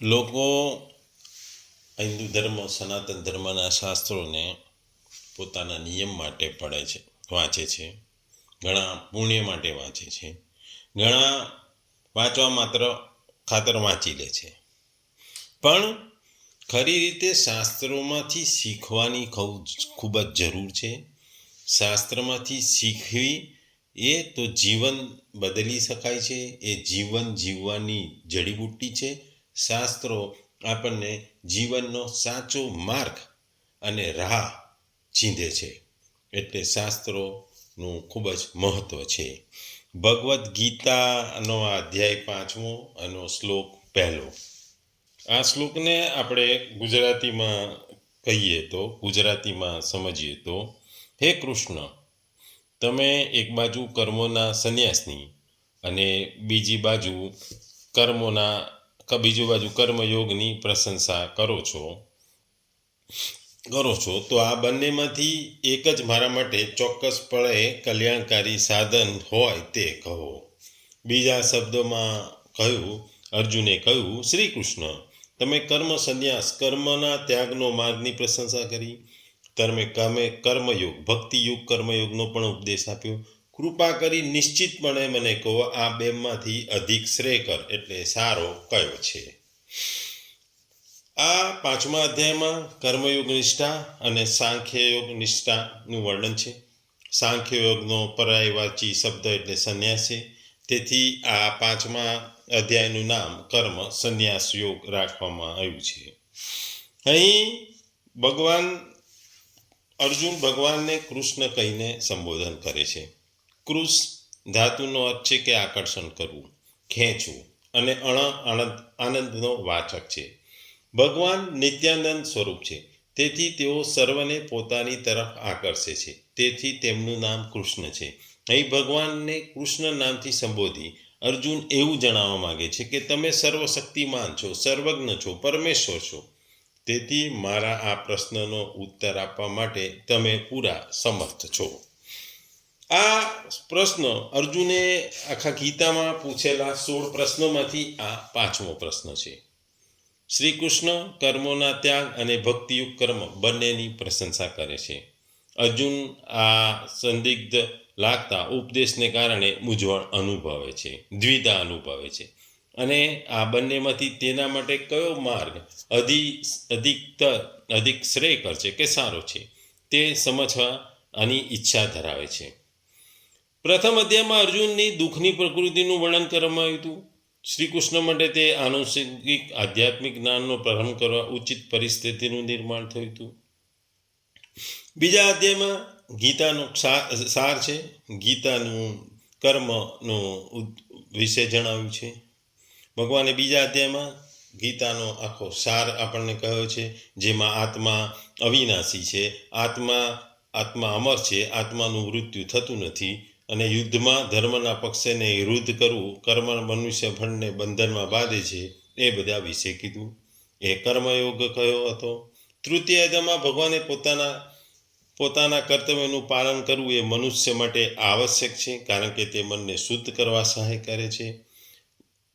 લોકો હિન્દુ ધર્મ સનાતન ધર્મના શાસ્ત્રોને પોતાના નિયમ માટે પડે છે, વાંચે છે. ઘણા પુણ્ય માટે વાંચે છે. ઘણા વાંચવા માત્ર ખાતર વાંચી લે છે. પણ ખરી રીતે શાસ્ત્રોમાંથી શીખવાની ખૂબ જ જરૂર છે. શાસ્ત્રમાંથી શીખવી એ તો જીવન બદલી શકાય છે. એ જીવન જીવવાની જડીબુટ્ટી છે. શાસ્ત્રો આપણને જીવનનો સાચો માર્ગ અને રાહ ચીંધે છે. એટલે શાસ્ત્રોનું ખૂબ જ મહત્ત્વ છે. ભગવદ્ ગીતાનો અધ્યાય 5 અને શ્લોક 1. આ શ્લોકને આપણે ગુજરાતીમાં સમજીએ તો, હે કૃષ્ણ, તમે એક બાજુ કર્મોના સંન્યાસની અને બીજી બાજુ કર્મયોગની પ્રશંસા કરો છો તો આ બંનેમાંથી એક જ મારા માટે ચોક્કસપણે કલ્યાણકારી સાધન હોય તે કહો. બીજા શબ્દોમાં અર્જુને કહ્યું, શ્રી કૃષ્ણ, તમે કર્મના ત્યાગનો માર્ગની પ્રશંસા કરી. તમે કર્મયોગ, ભક્તિયુગ કર્મયોગનો પણ ઉપદેશ આપ્યો. કૃપા કરી નિશ્ચિતપણે મને કહો, આ બેમાંથી અધિક શ્રેયકર એટલે સારો કયો છે? આ 5મા અધ્યાયમાં કર્મયોગ નિષ્ઠા અને સાંખ્યયોગ નિષ્ઠાનું વર્ણન છે. સાંખ્યયોગનો પર્યાયવાચી શબ્દ એટલે સંન્યાસ છે. તેથી આ 5મા અધ્યાયનું નામ કર્મ સંન્યાસ યોગ રાખવામાં આવ્યું છે. અહીં અર્જુન ભગવાનને કૃષ્ણ કહીને સંબોધન કરે છે. કૃષ ધાતુનો અર્થ છે કે આકર્ષણ કરવું, ખેંચવું, અને આનંદનો વાચક છે. ભગવાન નિત્યાનંદ સ્વરૂપ છે. તેથી તેઓ સર્વને પોતાની તરફ આકર્ષે છે. તેથી તેમનું નામ કૃષ્ણ છે. અહીં ભગવાનને કૃષ્ણ નામથી સંબોધી અર્જુન એવું જણાવવા માંગે છે કે તમે સર્વશક્તિમાન છો, સર્વજ્ઞ છો, પરમેશ્વર છો. તેથી મારા આ પ્રશ્નનો ઉત્તર આપવા માટે તમે પૂરા સમર્થ છો. આ પ્રશ્ન અર્જુને આખા ગીતામાં પૂછેલા 16 પ્રશ્નોમાંથી આ 5મો પ્રશ્ન છે. શ્રી કૃષ્ણ કર્મોના ત્યાગ અને ભક્તિયુક્ત કર્મ બંનેની પ્રશંસા કરે છે. અર્જુન આ સંદિગ્ધ લાગતા ઉપદેશને કારણે મૂંઝવણ અનુભવે છે, દ્વિધા અનુભવે છે. અને આ બંનેમાંથી તેના માટે કયો માર્ગ અધિક શ્રેયકર છે કે સારો છે તે સમજવાની ઈચ્છા ધરાવે છે. પ્રથમ અધ્યાયમાં અર્જુનની દુઃખની પ્રકૃતિનું વર્ણન કરવામાં આવ્યું હતું. શ્રી કૃષ્ણ માટે તે આનુષંગિક આધ્યાત્મિક જ્ઞાનનો પ્રારંભ કરવા ઉચિત પરિસ્થિતિનું નિર્માણ થયું હતું. બીજા અધ્યાયમાં ગીતાનો સાર છે. ગીતાનું કર્મનું વિશે જણાવ્યું છે. ભગવાને બીજા અધ્યાયમાં ગીતાનો આખો સાર આપણને કહ્યો છે, જેમાં આત્મા અવિનાશી છે, આત્મા અમર છે, આત્માનું મૃત્યુ થતું નથી, અને યુદ્ધમાં ધર્મના પક્ષને વિરુદ્ધ કરવું કર્મ મનુષ્ય ફળને બંધનમાં બાંધે છે. એ બધા વિશે કીધું. એ કર્મયોગ કયો હતો. તૃતીય અધ્યાયમાં ભગવાને પોતાના કર્તવ્યનું પાલન કરવું એ મનુષ્ય માટે આવશ્યક છે, કારણ કે તે મનને શુદ્ધ કરવા સહાય કરે છે.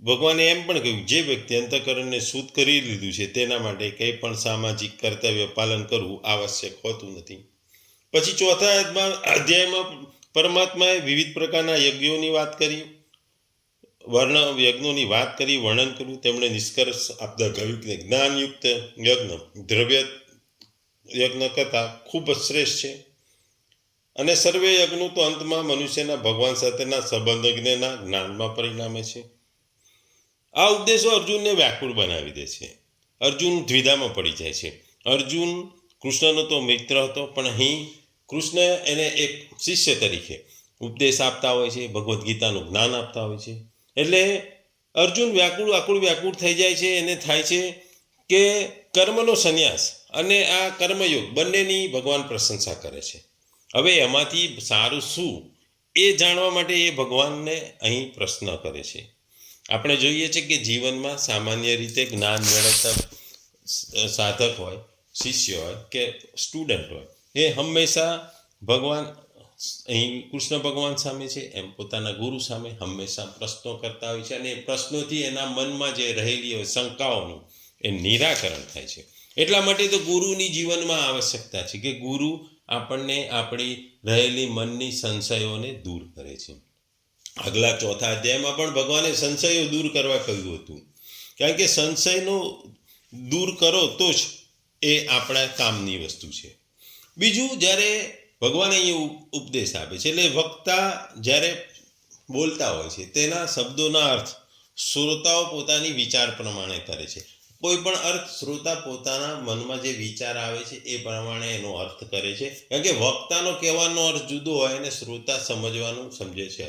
ભગવાને એમ પણ કહ્યું, જે વ્યક્તિ અંતઃકરણને શુદ્ધ કરી લીધું છે તેના માટે કંઈ પણ સામાજિક કર્તવ્ય પાલન કરવું આવશ્યક હોતું નથી. પછી ચોથા અધ્યાયમાં પરમાત્માએ વિવિધ પ્રકારના યજ્ઞોની વાત કરી, વર્ણન કર્યું. તેમણે નિષ્કર્ષ આપતા કહ્યું કે જ્ઞાનયુક્ત યજ્ઞ દ્રવ્ય યજ્ઞ કરતાં ખૂબ જ શ્રેષ્ઠ છે. અને સર્વે યજ્ઞો તો અંતમાં મનુષ્યના ભગવાન સાથેના સંબંધના જ્ઞાનમાં પરિણામે છે. આ ઉપદેશો અર્જુનને વ્યાકુળ બનાવી દે છે. અર્જુન દ્વિધામાં પડી જાય છે. અર્જુન કૃષ્ણનો તો મિત્ર હતો, પણ અહીં કૃષ્ણ એને એક શિષ્ય તરીકે ઉપદેશ આપતા હોય છે, ભગવદ્ ગીતાનું જ્ઞાન આપતા હોય છે. એટલે અર્જુન વ્યાકુળ થઈ જાય છે. એને થાય છે કે કર્મનો સંન્યાસ અને આ કર્મયોગ બંનેની ભગવાન પ્રશંસા કરે છે. હવે એમાંથી સારું શું એ જાણવા માટે એ ભગવાનને અહીં પ્રશ્ન કરે છે. આપણે જોઈએ છે કે જીવનમાં સામાન્ય રીતે જ્ઞાન મેળવતા સાધક હોય, શિષ્ય હોય કે સ્ટુડન્ટ હોય, એ હંમેશા ભગવાન અહીં કૃષ્ણ ભગવાન સામે છે, એમ પોતાના ગુરુ સામે હંમેશા પ્રશ્નો કરતા હોય છે, અને એ પ્રશ્નોથી એના મનમાં જે રહેલી હોય શંકાઓનું એ નિરાકરણ થાય છે. એટલા માટે તો ગુરુની જીવનમાં આવશ્યકતા છે કે ગુરુ આપણને આપણી રહેલી મનની સંશયોને દૂર કરે છે. આગલા ચોથા અધ્યાયમાં પણ ભગવાને સંશયો દૂર કરવા કહ્યું હતું, કારણ કે સંશયનો દૂર કરો તો જ એ આપણા કામની વસ્તુ છે. બીજું, જ્યારે ભગવાને અહીં ઉપદેશ આપે છે, એટલે વક્તા જ્યારે બોલતા હોય છે તેના શબ્દોના અર્થ શ્રોતાઓ પોતાની વિચાર પ્રમાણે કરે છે. કોઈ પણ અર્થ શ્રોતા પોતાના મનમાં જે વિચાર આવે છે એ પ્રમાણે એનો અર્થ કરે છે, કારણ કે વક્તાનો કહેવાનો અર્થ જુદો હોય અને શ્રોતા સમજવાનું સમજે છે,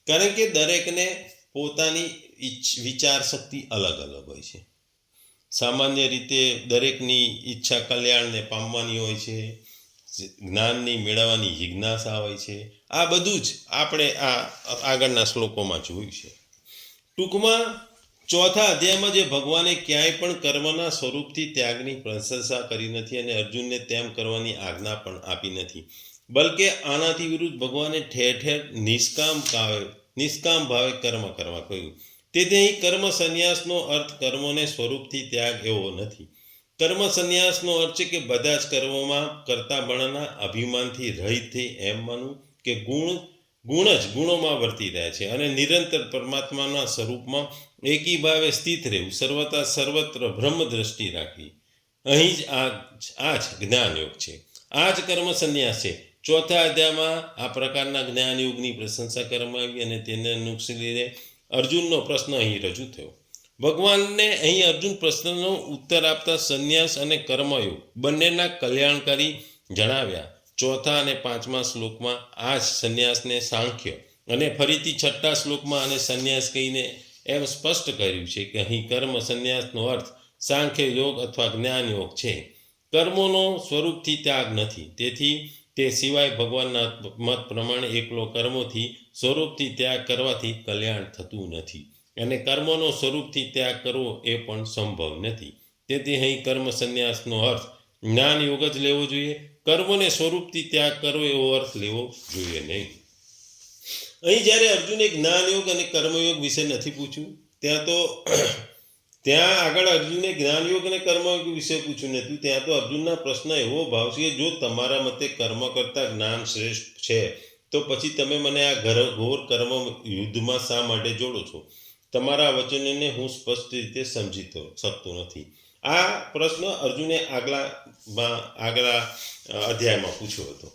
કારણ કે દરેકને પોતાની વિચાર શક્તિ અલગ અલગ હોય છે. સામાન્ય રીતે દરેકની ઈચ્છા કલ્યાણને પામવાની હોય છે, જ્ઞાનની મેળવવાની જિજ્ઞાસા હોય છે. આ બધું જ આપણે આ આગળના શ્લોકોમાં જોયું છે. ટૂંકમાં ચોથા અધ્યાયમાં જે ભગવાને ક્યાંય પણ કર્મના સ્વરૂપથી ત્યાગની પ્રશંસા કરી નથી અને અર્જુનને તેમ કરવાની આજ્ઞા પણ આપી નથી, બલકે આનાથી વિરુદ્ધ ભગવાને ઠેર ઠેર નિષ્કામ ભાવે કર્મ કરવા કહ્યું. તેથી અહીં કર્મ સંન્યાસનો અર્થ કર્મોને સ્વરૂપથી ત્યાગ એવો નથી. કર્મ સંન્યાસનો અર્થ છે કે બધા જ કર્મોમાં કરતા બળના અભિમાનથી રહિત થઈ એમ માનવું કે ગુણ જ ગુણોમાં વર્તી રહ્યા છે અને નિરંતર પરમાત્માના સ્વરૂપમાં એકી ભાવે સ્થિત રહેવું, સર્વતા સર્વત્ર બ્રહ્મ દ્રષ્ટિ રાખવી. અહીં જ આ જ જ્ઞાન યોગ છે, આ જ કર્મ સંન્યાસ છે. ચોથા અધ્યાયમાં આ પ્રકારના જ્ઞાન યોગની પ્રશંસા કરવામાં આવી અને તેને અનુસરીને અર્જુનનો પ્રશ્ન અહીં રજૂ થયો. ભગવાનને અહીં અર્જુન પ્રશ્નનો ઉત્તર આપતા સંન્યાસ અને કર્મયોગ બંનેના કલ્યાણકારી જણાવ્યા. ચોથા અને પાંચમા શ્લોકમાં આ જ સંન્યાસને સાંખ્ય અને ફરીથી છઠ્ઠા શ્લોકમાં આને સંન્યાસ કહીને એમ સ્પષ્ટ કર્યું છે કે અહીં કર્મ સંન્યાસનો અર્થ સાંખ્ય યોગ અથવા જ્ઞાન યોગ છે. કર્મોનો સ્વરૂપથી ત્યાગ નથી, તેથી તે સિવાય ભગવાનના મત પ્રમાણે એકલો કર્મોથી સ્વરૂપથી ત્યાગ કરવાથી કલ્યાણ થતું નથી અને કર્મોનો સ્વરૂપથી ત્યાગ કરવો એ પણ સંભવ નથી. તેથી અહીં કર્મ સંન્યાસનો અર્થ જ્ઞાન યોગ જ લેવો જોઈએ, કર્મોને સ્વરૂપથી ત્યાગ કરવો એવો અર્થ લેવો જોઈએ નહીં. અહીં જ્યારે અર્જુને જ્ઞાન યોગ અને કર્મયોગ વિશે નથી પૂછ્યું, ત્યાં આગળ અર્જુને જ્ઞાન યોગ અને કર્મયોગ વિશે પૂછ્યું નથી. ત્યાં તો અર્જુનના પ્રશ્ન એવો ભાવ છે કે જો તમારા મતે કર્મ કરતા જ્ઞાન શ્રેષ્ઠ છે તો પછી તમે મને આ ઘોર કર્મ યુદ્ધમાં શા માટે જોડો છો? તમારા વચનને હું સ્પષ્ટ રીતે સમજી શકતો નથી. આ પ્રશ્ન અર્જુને આગલા અધ્યાયમાં પૂછ્યો હતો.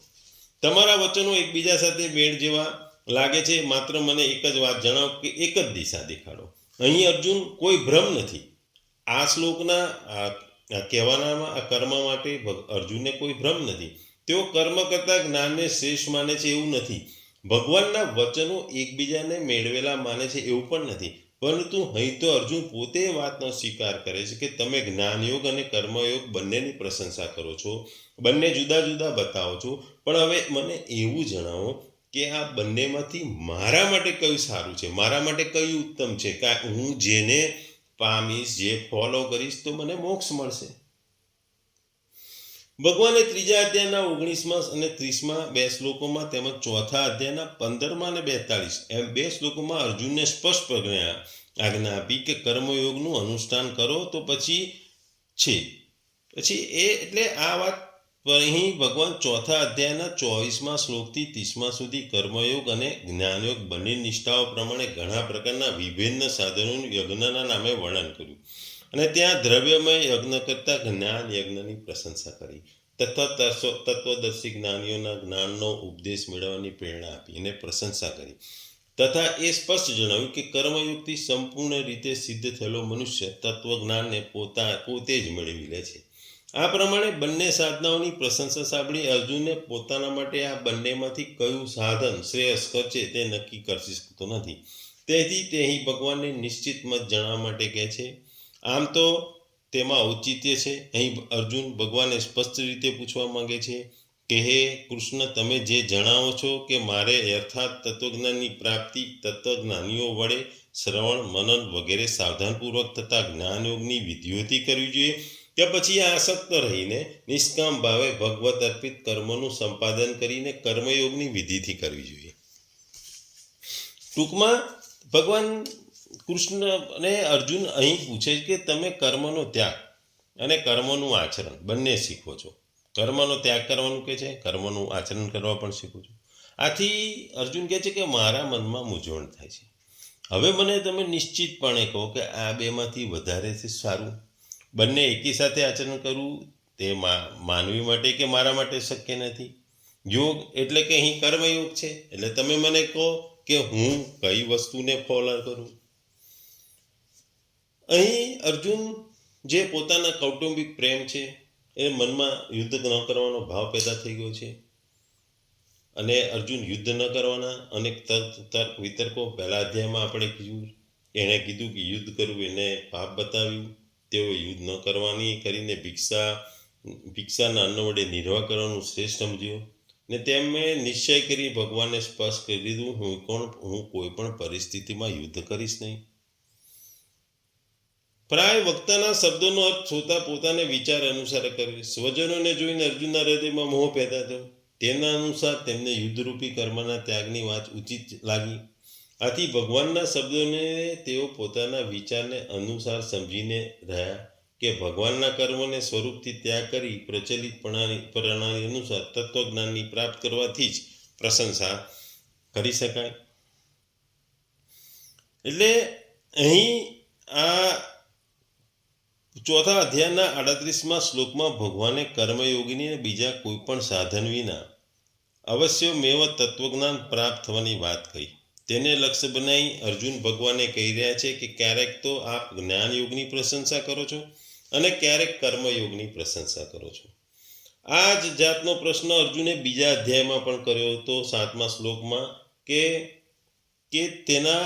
તમારા વચનો એકબીજા સાથે મેળ જેવા લાગે છે, માત્ર મને એક જ વાત જણાવો કે એક જ દિશા દેખાડો. અહીં અર્જુન કોઈ ભ્રમ નથી. આ શ્લોકના કહેવાનામાં આ કર્મ માટે અર્જુનને કોઈ ભ્રમ નથી. તેઓ કર્મ કરતા જ્ઞાનને શ્રેષ્ઠ માને છે એવું નથી, ભગવાનના વચનો એકબીજાને મેળવેલા માને છે એવું પણ નથી, પરંતુ અહીં તો અર્જુન પોતે વાતનો સ્વીકાર કરે છે કે તમે જ્ઞાનયોગ અને કર્મયોગ બંનેની પ્રશંસા કરો છો, બંને જુદા જુદા બતાવો છો, પણ હવે મને એવું જણાવો કે આ બંનેમાંથી મારા માટે કયું સારું છે, મારા માટે કયું ઉત્તમ છે કે હું જેને પામીશ, જે ફોલો કરીશ તો મને મોક્ષ મળશે. ભગવાને ત્રીજા અધ્યાયના 19 અને 30 બે શ્લોકોમાં તેમજ ચોથા અધ્યાયના 15 અને 42 એમ બે શ્લોકોમાં અર્જુનને સ્પષ્ટપણે આજ્ઞા આપી કે કર્મયોગનું અનુષ્ઠાન કરો તો પછી એટલે આ વાત અહીં ભગવાન ચોથા અધ્યાયના 24 શ્લોકથી 30 સુધી કર્મયોગ અને જ્ઞાનયોગ બંને નિષ્ઠાઓ પ્રમાણે ઘણા પ્રકારના વિભિન્ન સાધનોનું યજ્ઞના નામે વર્ણન કર્યું અને ત્યાં દ્રવ્યમય યજ્ઞ કરતા જ્ઞાન યજ્ઞની પ્રશંસા કરી તથા તત્વદર્શી જ્ઞાનીઓના જ્ઞાનનો ઉપદેશ મેળવવાની પ્રેરણા આપી અને પ્રશંસા કરી તથા એ સ્પષ્ટ જણાવ્યું કે કર્મયુગથી સંપૂર્ણ રીતે સિદ્ધ થયેલો મનુષ્ય તત્વજ્ઞાનને પોતે જ મેળવી લે છે. આ પ્રમાણે બંને સાધનાઓની પ્રશંસા સાંભળી અર્જુનને પોતાના માટે આ બંનેમાંથી કયું સાધન શ્રેયસ્કર છે તે નક્કી કરી શકતો નથી. તેથી તે અહીં ભગવાનને નિશ્ચિત મત જણાવવા માટે કહે છે. આમ તો તેમાં ઔચિત્ય છે. અહીં અર્જુન ભગવાનને સ્પષ્ટ રીતે પૂછવા માંગે છે કે હે કૃષ્ણ, તમે જે જણાવો છો કે મારે યથાર્થ તત્વજ્ઞાનની પ્રાપ્તિ તત્વજ્ઞાનીઓ વડે શ્રવણ, મનન વગેરે સાવધાનપૂર્વક થતા જ્ઞાનયોગની વિધિઓથી કરવી જોઈએ, કે પછી આસક્ત રહીને નિષ્કામ ભાવે ભગવત અર્પિત કર્મોનું સંપાદન કરીને કર્મયોગની વિધિથી કરવી જોઈએ. ટૂંકમાં ભગવાન કૃષ્ણ અને અર્જુન અહીં પૂછે કે તમે કર્મનો ત્યાગ અને કર્મનું આચરણ બંને શીખો છો. કર્મનો ત્યાગ કરવાનું કે છે, કર્મનું આચરણ કરવા પણ શીખો છો. આથી અર્જુન કહે છે કે મારા મનમાં મૂંઝવણ થાય છે. હવે મને તમે નિશ્ચિતપણે કહો કે આ બેમાંથી વધારે છે સારું. બંને એકી સાથે આચરણ કરવું તે માનવી માટે કે મારા માટે શક્ય નથી. યોગ એટલે કે અહીં કર્મયોગ છે, એટલે તમે મને કહો કે હું કઈ વસ્તુને ફોલો કરું. અહીં અર્જુન જે પોતાના કૌટુંબિક પ્રેમ છે એ મનમાં યુદ્ધ ન કરવાનો ભાવ પેદા થઈ ગયો છે અને અર્જુન યુદ્ધ ન કરવાના અનેક તર્ક વિતર્કો પહેલા અધ્યાયમાં આપણે કીધું. એણે કીધું કે યુદ્ધ કરવું એને પાપ બતાવ્યું. તેઓ યુદ્ધ ન કરવાની કરીને ભિક્ષાના અન્ન વડે નિર્વાહ કરવાનું શ્રેષ્ઠ સમજ્યું ને તેમણે નિશ્ચય કરી ભગવાનને સ્પષ્ટ કરી દીધું હું કોઈ પણ પરિસ્થિતિમાં યુદ્ધ કરીશ નહીં. પ્રાય વક્તાના શબ્દોનો અર્થ જોતા પોતાને વિચાર અનુસાર કરવી. સ્વજનોને જોઈને અર્જુનના હૃદયમાં મોહ પેદા થયો. તેના અનુસાર તેમને યુદ્ધરૂપી કર્મના ત્યાગની વાત ઉચિત લાગી. આથી ભગવાનના શબ્દોને તેઓ પોતાના વિચારને અનુસાર સમજીને રહ્યા કે ભગવાનના કર્મને સ્વરૂપથી ત્યાગ કરી પ્રચલિત પ્રણાલી અનુસાર તત્વજ્ઞાનની પ્રાપ્ત કરવાથી જ પ્રશંસા કરી શકાય. એટલે અહીં આ ચોથા અધ્યાયના 38મા શ્લોકમાં ભગવાને કર્મયોગીને બીજા કોઈ પણ સાધન વિના અવશ્યમેવ તત્વજ્ઞાન પ્રાપ્ત થવાની વાત કહી. તેને લક્ષ્ય બનાવી અર્જુન ભગવાને કહી રહ્યા છે કે ક્યારેક તો આપ જ્ઞાન યોગની પ્રશંસા કરો છો અને ક્યારેક કર્મયોગની પ્રશંસા કરો છો. આ જ જાતનો પ્રશ્ન અર્જુને બીજા અધ્યાયમાં પણ કર્યો હતો 7મા શ્લોકમાં કે તેના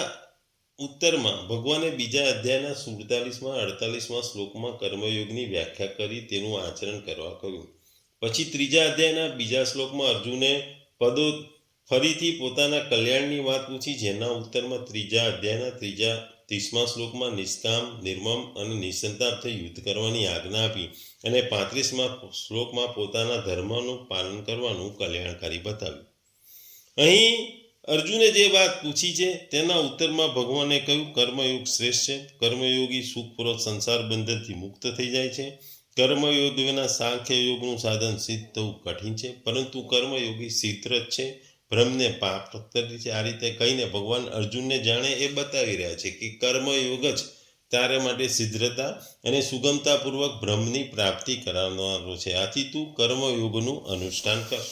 ઉત્તરમાં ભગવાને બીજા અધ્યાયના 47-48મા શ્લોકમાં કર્મયોગની વ્યાખ્યા કરી તેનું આચરણ કરવા કહ્યું. પછી ત્રીજા અધ્યાયના બીજા શ્લોકમાં અર્જુને ફરીથી પોતાના કલ્યાણની વાત પૂછી, જેના ઉત્તરમાં ત્રીજા અધ્યાયના 30મા શ્લોકમાં નિષ્કામ, નિર્મમ અને નિસંતાપથી યુદ્ધ કરવાની આજ્ઞા આપી અને 35મા શ્લોકમાં પોતાના ધર્મનું પાલન કરવાનું કલ્યાણકારી બતાવ્યું. અહીં અર્જુને જે વાત પૂછી છે તેના ઉત્તરમાં ભગવાને કહ્યું કર્મયોગ શ્રેષ્ઠ છે. કર્મયોગી સુખપૂર્વક સંસાર બંધનથી મુક્ત થઈ જાય છે. કર્મયોગ વિના સાંખ્ય યોગનું સાધન સિદ્ધ થવું કઠિન છે, પરંતુ કર્મયોગી શીઘ્ર જ છે, બ્રહ્મને પ્રાપ્ત કરી છે. આ રીતે કહીને ભગવાન અર્જુનને જાણે એ બતાવી રહ્યા છે કે કર્મયોગ જ તારે માટે શીઘ્રતા અને સુગમતાપૂર્વક બ્રહ્મની પ્રાપ્તિ કરાવનારો છે. આથી તું કર્મયોગનું અનુષ્ઠાન કર.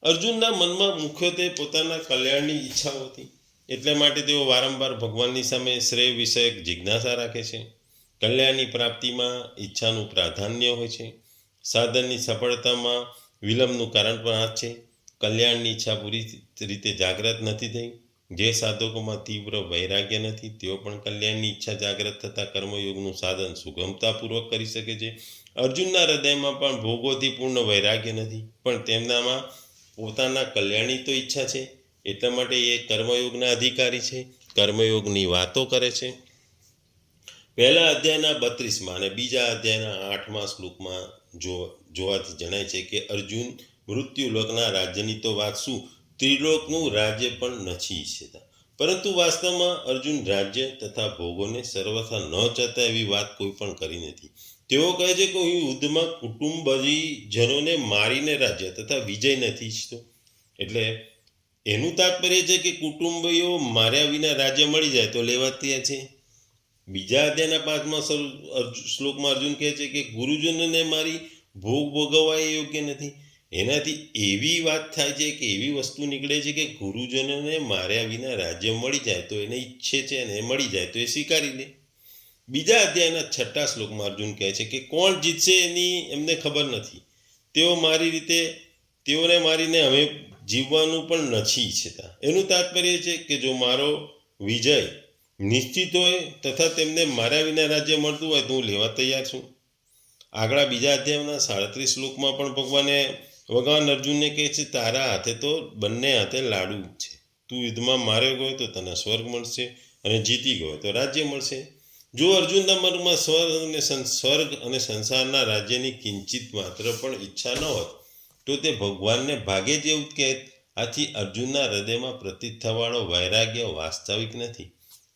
અર્જુનના મનમાં મુખ્યત્વે પોતાના કલ્યાણની ઈચ્છાઓ હતી. એટલે માટે તેઓ વારંવાર ભગવાનની સામે શ્રેય વિષયક જિજ્ઞાસા રાખે છે. કલ્યાણની પ્રાપ્તિમાં ઈચ્છાનું પ્રાધાન્ય હોય છે. સાધનની સફળતામાં વિલંબનું કારણ પણ આ છે. કલ્યાણની ઈચ્છા પૂરી રીતે જાગૃત નથી થઈ. જે સાધકોમાં તીવ્ર વૈરાગ્ય નથી તેઓ પણ કલ્યાણની ઈચ્છા જાગૃત થતાં કર્મયોગનું સાધન સુગમતાપૂર્વક કરી શકે છે. અર્જુનના હૃદયમાં પણ ભોગોથી પૂર્ણ વૈરાગ્ય નથી, પણ તેમનામાં પોતાના કલ્યાણની તો ઈચ્છા છે. એટલા માટે એ કર્મયોગના અધિકારી છે, કર્મયોગની વાતો કરે છે. પહેલા અધ્યાયના 32મા અને બીજા અધ્યાયના 8મા શ્લોકમાં જોવાથી જણાય છે કે અર્જુન મૃત્યુલોકના રાજ્યની તો વાત શું, ત્રિલોકનું રાજ્ય પણ નથી ઈચ્છતા. પરંતુ વાસ્તવમાં અર્જુન રાજ્ય તથા ભોગોને સર્વથા ન ચાહતા એવી વાત કોઈ પણ કરી નથી. તેઓ કહે છે કે હું યુદ્ધમાં કુટુંબજનોને મારીને રાજ્ય તથા વિજય નથી ઈચ્છતો. એટલે એનું તાત્પર્ય છે કે કુટુંબીઓ માર્યા વિના રાજ્ય મળી જાય તો લેવા તૈયાર છે. બીજા અધ્યાયના 5મા શ્લોકમાં અર્જુન કહે છે કે ગુરુજનોને મારી ભોગ ભોગવવા એ યોગ્ય નથી. એનાથી એવી વાત થાય છે કે એવી વસ્તુ નીકળે છે કે ગુરુજનોને માર્યા વિના રાજ્ય મળી જાય તો એને ઈચ્છે છે અને મળી જાય તો એ સ્વીકારી લે. બીજા અધ્યાયના 6મા શ્લોકમાં અર્જુન કહે છે કે કોણ જીતશે એની એમને ખબર નથી. તેઓને મારીને હવે જીવવાનું પણ નથી ઈચ્છતા. એનું તાત્પર્ય છે કે જો મારો વિજય નિશ્ચિત હોય તથા તેમને માર્યા વિના રાજ્ય મળતું હોય તો હું લેવા તૈયાર છું. આગળ બીજા અધ્યાયના 37 શ્લોકમાં પણ ભગવાન અર્જુનને કહે છે તારા હાથે તો બંને હાથે લાડુ છે. તું યુદ્ધમાં માર્યો ગયો તો તને સ્વર્ગ મળશે અને જીતી ગયો તો રાજ્ય મળશે. જો અર્જુનના મનમાં સ્વર્ગ અને સંસારના રાજ્યની કિંચિત માત્ર પણ ઈચ્છા ન હોત તો તે ભગવાનને ભાગે જ એવું કહેત. આથી અર્જુનના હૃદયમાં પ્રતીત થવાળો વૈરાગ્ય વાસ્તવિક નથી,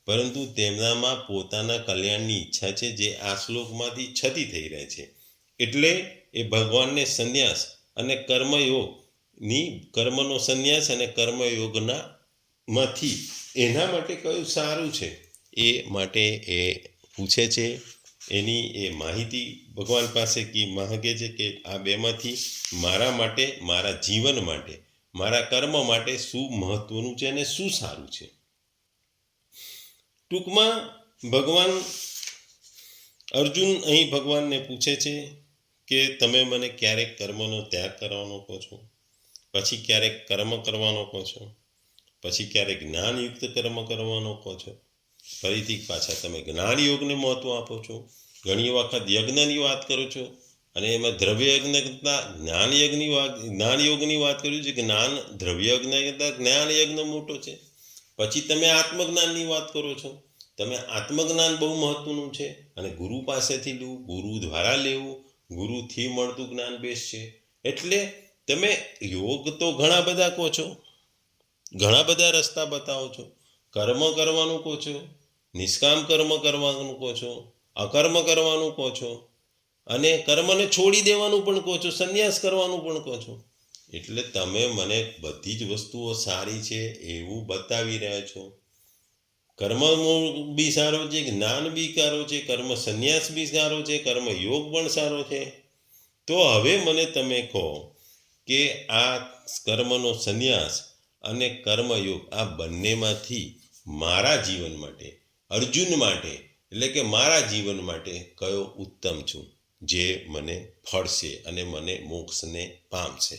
પરંતુ તેમનામાં પોતાના કલ્યાણની ઈચ્છા છે, જે આ શ્લોકમાંથી છતી થઈ રહે છે. એટલે એ ભગવાનને સંન્યાસ અને કર્મનો સંન્યાસ અને કર્મયોગના માંથી એના માટે કયું સારું છે એ માટે એ પૂછે છે. એની એ માહિતી ભગવાન પાસે માંગે છે કે આ બેમાંથી મારા માટે, મારા જીવન માટે, મારા કર્મ માટે શું મહત્વનું છે અને શું સારું છે. ટૂંકમાં અર્જુન અહીં ભગવાનને પૂછે છે કે તમે મને ક્યારેક કર્મનો ત્યાગ કરવાનો કહો છો, પછી ક્યારેક કર્મ કરવાનો કહો છો, પછી ક્યારેક જ્ઞાનયુક્ત કર્મ કરવાનો કહો છો, ફરીથી પાછા તમે જ્ઞાન યોગને મહત્વ આપો છો. ઘણી વખત યજ્ઞની વાત કરો છો અને એમાં દ્રવ્ય યજ્ઞ કરતા જ્ઞાન યોગની વાત કર્યું છે. દ્રવ્ય યજ્ઞ કરતા જ્ઞાન યજ્ઞ મોટો છે. પછી તમે આત્મજ્ઞાનની વાત કરો છો. તમે આત્મજ્ઞાન બહુ મહત્વનું છે અને ગુરુ પાસેથી લેવું, ગુરુ દ્વારા લેવું, ગુરુથી મળતું જ્ઞાન બેસ્ટ છે. એટલે તમે યોગ તો ઘણા બધા કહો છો, ઘણા બધા રસ્તા બતાવો છો. કર્મ કરવાનું કહો છો, નિષ્કામ કર્મ કરવાનું કહો છો, અકર્મ કરવાનું કહો છો અને કર્મને છોડી દેવાનું પણ કહો છો, સંન્યાસ કરવાનું પણ કહો છો. એટલે તમે મને બધી જ વસ્તુઓ સારી છે એવું બતાવી રહ્યા છો. કર્મ બી સારો છે, જ્ઞાન બી સારો છે, કર્મ સંન્યાસ બી સારો છે, કર્મ યોગ પણ સારો છે. તો હવે મને તમે કહો કે આ કર્મનો સંન્યાસ અને કર્મયોગ આ બંનેમાંથી મારા જીવન માટે, અર્જુન માટે, એટલે કે મારા જીવન માટે કયો ઉત્તમ છું, જે મને ફળશે અને મને મોક્ષને પામશે.